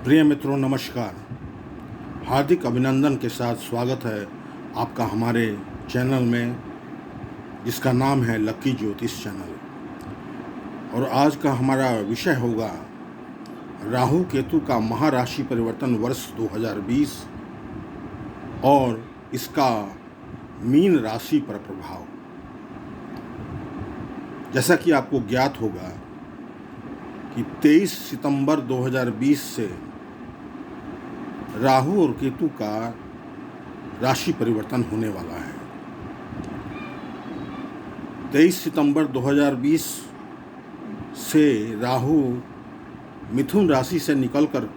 प्रिय मित्रों, नमस्कार। हार्दिक अभिनंदन के साथ स्वागत है आपका हमारे चैनल में, जिसका नाम है लकी ज्योतिष चैनल। और आज का हमारा विषय होगा राहु केतु का महाराशि परिवर्तन वर्ष 2020 और इसका मीन राशि पर प्रभाव। जैसा कि आपको ज्ञात होगा कि 23 सितंबर 2020 से राहु और केतु का राशि परिवर्तन होने वाला है। 23 सितंबर 2020 से राहु मिथुन राशि से निकलकर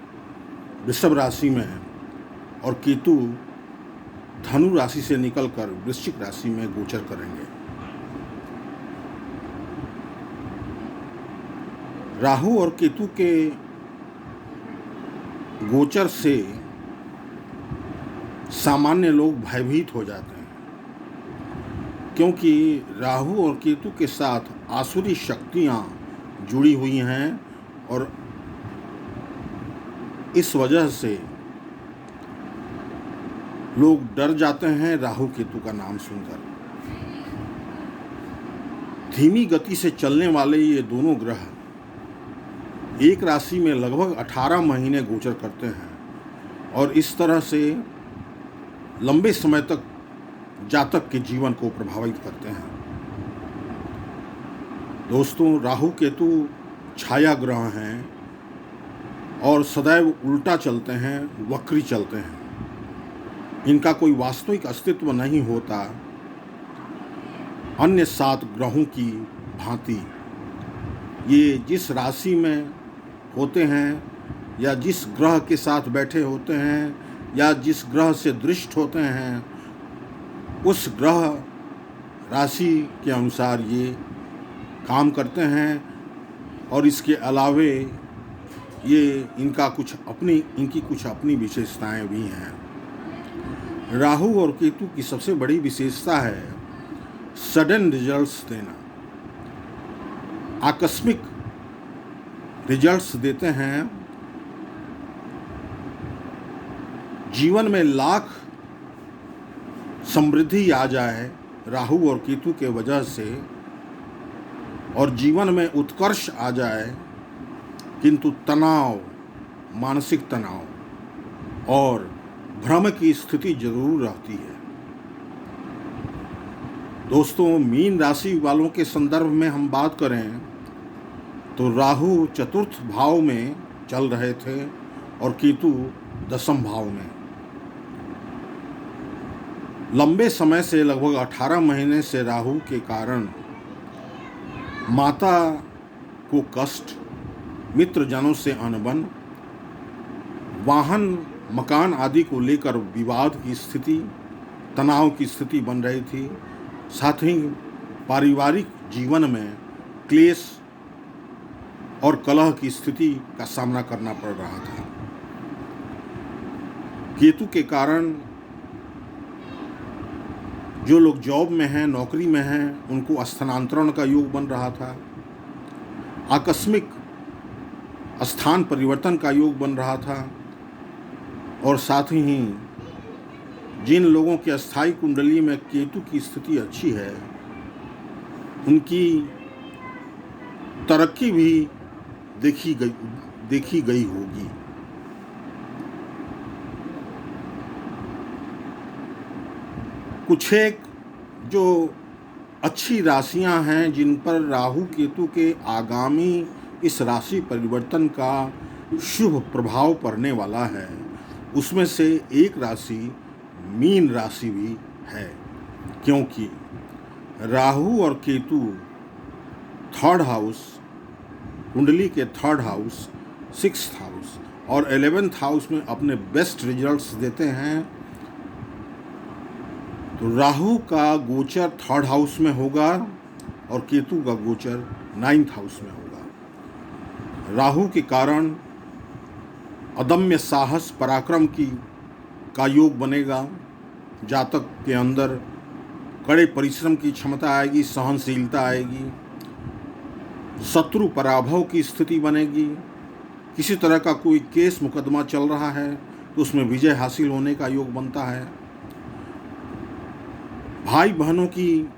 वृषभ राशि में और केतु धनु राशि से निकलकर वृश्चिक राशि में गोचर करेंगे। राहु और केतु के गोचर से सामान्य लोग भयभीत हो जाते हैं, क्योंकि राहु और केतु के साथ आसुरी शक्तियां जुड़ी हुई हैं और इस वजह से लोग डर जाते हैं राहु केतु का नाम सुनकर। धीमी गति से चलने वाले ये दोनों ग्रह एक राशि में लगभग 18 महीने गोचर करते हैं और इस तरह से लंबे समय तक जातक के जीवन को प्रभावित करते हैं। दोस्तों, राहु केतु छाया ग्रह हैं और सदैव उल्टा चलते हैं, वक्री चलते हैं। इनका कोई वास्तविक अस्तित्व नहीं होता। अन्य 7 ग्रहों की भांति ये जिस राशि में होते हैं या जिस ग्रह के साथ बैठे होते हैं या जिस ग्रह से दृष्ट होते हैं, उस ग्रह राशि के अनुसार ये काम करते हैं और इसके अलावे इनकी कुछ अपनी विशेषताएं भी हैं। राहु और केतु की सबसे बड़ी विशेषता है सडन रिजल्ट्स देना। आकस्मिक रिजल्ट्स देते हैं। जीवन में लाख समृद्धि आ जाए राहु और केतु के वजह से और जीवन में उत्कर्ष आ जाए, किंतु तनाव, मानसिक तनाव और भ्रम की स्थिति जरूर रहती है। दोस्तों, मीन राशि वालों के संदर्भ में हम बात करें तो राहु चतुर्थ भाव में चल रहे थे और केतु दशम भाव में। लंबे समय से लगभग 18 महीने से राहु के कारण माता को कष्ट, मित्रजनों से अनबन, वाहन मकान आदि को लेकर विवाद की स्थिति, तनाव की स्थिति बन रही थी। साथ ही पारिवारिक जीवन में क्लेश और कलह की स्थिति का सामना करना पड़ रहा था। केतु के कारण जो लोग जॉब में हैं, नौकरी में हैं, उनको स्थानांतरण का योग बन रहा था। आकस्मिक स्थान परिवर्तन का योग बन रहा था और साथ ही जिन लोगों के अस्थायी कुंडली में केतु की स्थिति अच्छी है, उनकी तरक्की भी देखी गई होगी। कुछ एक जो अच्छी राशियां हैं जिन पर राहु केतु के आगामी इस राशि परिवर्तन का शुभ प्रभाव पड़ने वाला है, उसमें से एक राशि मीन राशि भी है, क्योंकि राहु और केतु थर्ड हाउस, कुंडली के थर्ड हाउस, 6th हाउस और 11th हाउस में अपने बेस्ट रिजल्ट्स देते हैं। तो राहु का गोचर 3rd हाउस में होगा और केतु का गोचर 9th हाउस में होगा। राहु के कारण अदम्य साहस, पराक्रम का योग बनेगा। जातक के अंदर कड़े परिश्रम की क्षमता आएगी, सहनशीलता आएगी, शत्रु पराभव की स्थिति बनेगी किसी तरह का कोई केस मुकदमा चल रहा है तो उसमें विजय हासिल होने का योग बनता है।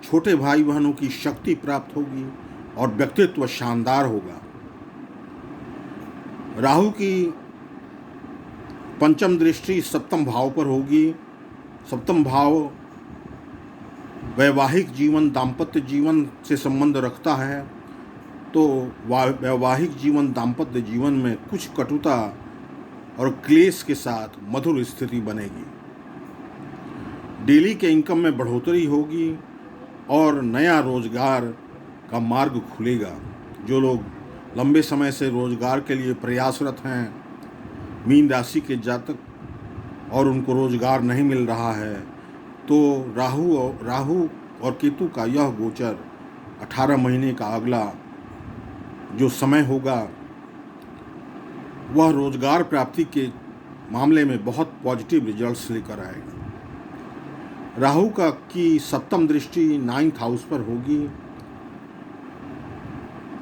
छोटे भाई बहनों की शक्ति प्राप्त होगी और व्यक्तित्व शानदार होगा। राहु की पंचम दृष्टि सप्तम भाव पर होगी। सप्तम भाव वैवाहिक जीवन, दाम्पत्य जीवन से संबंध रखता है, तो वैवाहिक जीवन, दाम्पत्य जीवन में कुछ कटुता और क्लेश के साथ मधुर स्थिति बनेगी। डेली के इनकम में बढ़ोतरी होगी और नया रोजगार का मार्ग खुलेगा। जो लोग लंबे समय से रोजगार के लिए प्रयासरत हैं, मीन राशि के जातक, और उनको रोजगार नहीं मिल रहा है, तो राहु और केतु का यह गोचर 18 महीने का अगला जो समय होगा वह रोजगार प्राप्ति के मामले में बहुत पॉजिटिव रिजल्ट्स लेकर आएगा। राहु की सप्तम दृष्टि 9th हाउस पर होगी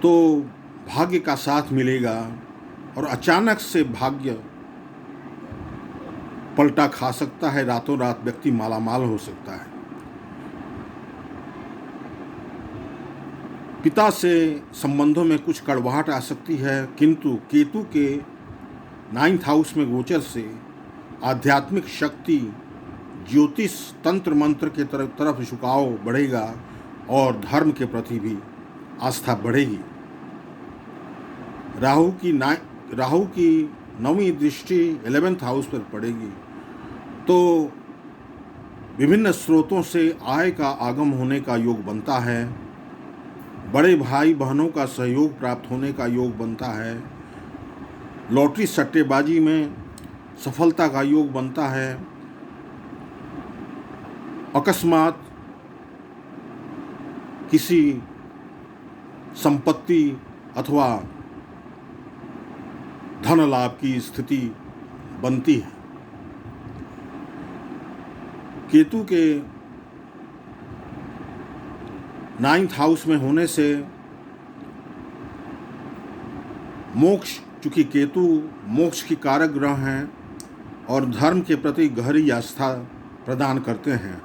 तो भाग्य का साथ मिलेगा और अचानक से भाग्य पलटा खा सकता है। रातों रात व्यक्ति मालामाल हो सकता है। पिता से संबंधों में कुछ कड़वाहट आ सकती है, किंतु केतु के 9th हाउस में गोचर से आध्यात्मिक शक्ति, ज्योतिष, तंत्र मंत्र के तरफ झुकाव बढ़ेगा और धर्म के प्रति भी आस्था बढ़ेगी। राहु की 9वीं दृष्टि 11th हाउस पर पड़ेगी तो विभिन्न स्रोतों से आय का आगम होने का योग बनता है। बड़े भाई बहनों का सहयोग प्राप्त होने का योग बनता है। लॉटरी सट्टेबाजी में सफलता का योग बनता है। अकस्मात किसी संपत्ति अथवा धन लाभ की स्थिति बनती है। केतु के 9th हाउस में होने से मोक्ष, चूँकि केतु मोक्ष की कारक ग्रह हैं और धर्म के प्रति गहरी आस्था प्रदान करते हैं,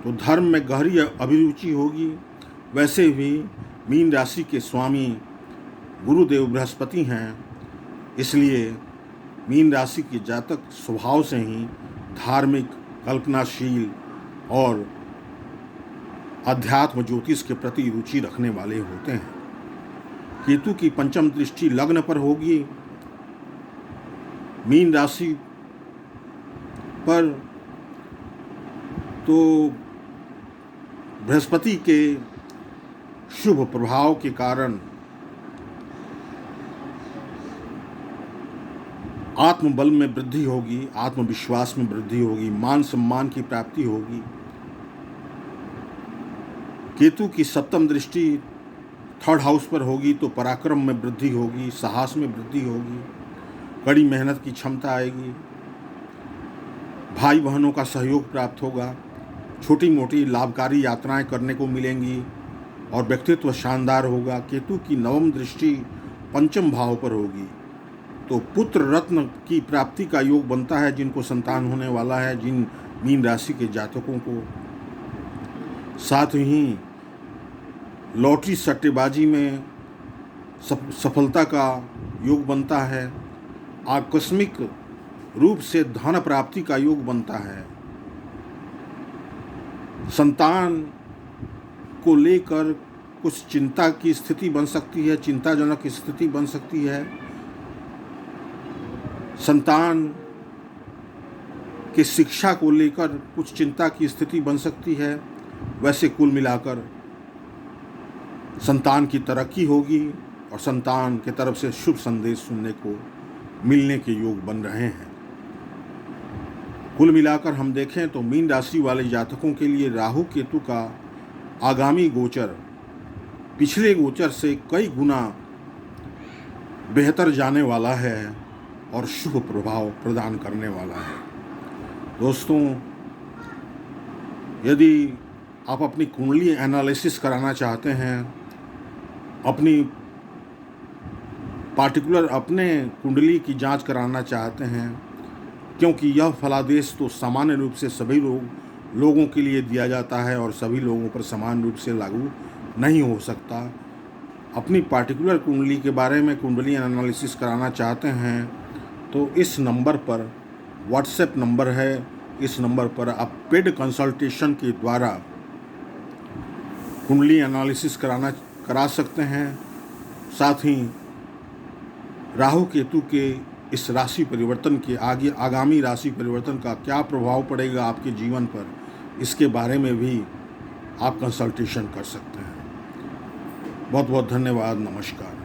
तो धर्म में गहरी अभिरुचि होगी। वैसे भी मीन राशि के स्वामी गुरुदेव बृहस्पति हैं, इसलिए मीन राशि के जातक स्वभाव से ही धार्मिक, कल्पनाशील और अध्यात्म ज्योतिष के प्रति रुचि रखने वाले होते हैं। केतु की पंचम दृष्टि लग्न पर होगी मीन राशि पर, तो बृहस्पति के शुभ प्रभाव के कारण आत्मबल में वृद्धि होगी, आत्मविश्वास में वृद्धि होगी, मान सम्मान की प्राप्ति होगी। केतु की सप्तम दृष्टि 3rd हाउस पर होगी तो पराक्रम में वृद्धि होगी, साहस में वृद्धि होगी, कड़ी मेहनत की क्षमता आएगी, भाई बहनों का सहयोग प्राप्त होगा, छोटी मोटी लाभकारी यात्राएं करने को मिलेंगी और व्यक्तित्व शानदार होगा। केतु की 9वीं दृष्टि 5th भाव पर होगी तो पुत्र रत्न की प्राप्ति का योग बनता है। जिनको संतान होने वाला है, जिन मीन राशि के जातकों को, साथ ही लॉटरी सट्टेबाजी में सफलता का योग बनता है। आकस्मिक रूप से धन प्राप्ति का योग बनता है। संतान को लेकर कुछ चिंता की स्थिति बन सकती है, चिंताजनक स्थिति बन सकती है। संतान के शिक्षा को लेकर कुछ चिंता की स्थिति बन सकती है। वैसे कुल मिलाकर संतान की तरक्की होगी और संतान के तरफ से शुभ संदेश सुनने को मिलने के योग बन रहे हैं। कुल मिलाकर हम देखें तो मीन राशि वाले जातकों के लिए राहु केतु का आगामी गोचर पिछले गोचर से कई गुना बेहतर जाने वाला है और शुभ प्रभाव प्रदान करने वाला है। दोस्तों, यदि आप अपनी कुंडली एनालिसिस कराना चाहते हैं, अपनी पार्टिकुलर अपने कुंडली की जांच कराना चाहते हैं, क्योंकि यह फलादेश तो सामान्य रूप से सभी लोगों के लिए दिया जाता है और सभी लोगों पर समान रूप से लागू नहीं हो सकता। अपनी पार्टिकुलर कुंडली के बारे में कुंडली एनालिसिस कराना चाहते हैं तो इस नंबर पर, व्हाट्सएप नंबर है, इस नंबर पर आप पेड कंसल्टेशन के द्वारा कुंडली एनालिसिस करा सकते हैं। साथ ही राहु केतु के इस राशि परिवर्तन के आगामी राशि परिवर्तन का क्या प्रभाव पड़ेगा आपके जीवन पर, इसके बारे में भी आप कंसल्टेशन कर सकते हैं। बहुत बहुत धन्यवाद। नमस्कार।